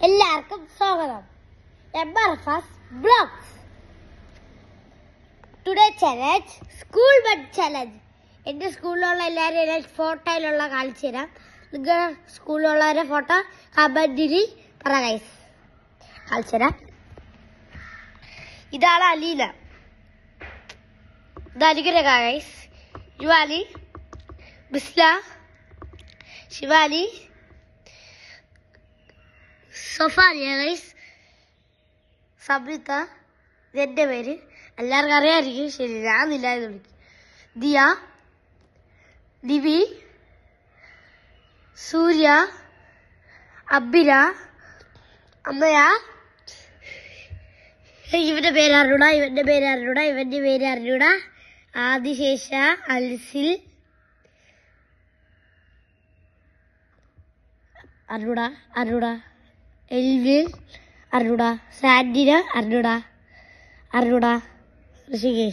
എല്ലാവർക്കും സ്വാഗതം. MRFS blogs. Today challenge school bud challenge. എൻ്റെ സ്കൂളിലുള്ള എല്ലാവരും ഫോട്ടോയിലുള്ള കാണിച്ചു തരാം. നിങ്ങളുടെ സ്കൂളിലുള്ളവരുടെ ഫോട്ടോ കമന്റിൽ പറ ഗൈസ്. കാണിച്ചു തരാം. ഇതാണ് അലീന, ഇത് അനുഗ്രഹ ഗൈസ്. യുവാലി, ബിസ്ല, ശിവാലി, സൊഫാനിയ ഗൈസ്, സംയുക്ത, ഇതെൻ്റെ പേര്. എല്ലാവർക്കും അറിയാമായിരിക്കും. ശരി, ഞാൻ ഇല്ലാതെ വിളിക്കും. ദിയ, ദിവി, സൂര്യ, അബിന, അമ്മയ. ഇവന്റെ പേര് അറിഞ്ഞൂടാ, ഇവന്റെ പേര് അറിഞ്ഞൂടാ, ഇവന്റെ പേര് അറിഞ്ഞൂടാ. ആദിശേഷ, അൽസിൽ അറിഞ്ഞൂടാ, അറിഞ്ഞൂടാ. എൽവിൻ അറിഞ്ഞൂടാ. സാൻഡിന അറിഞ്ഞൂടാ, അറിഞ്ഞൂടാ. ഋഷികേഷ്.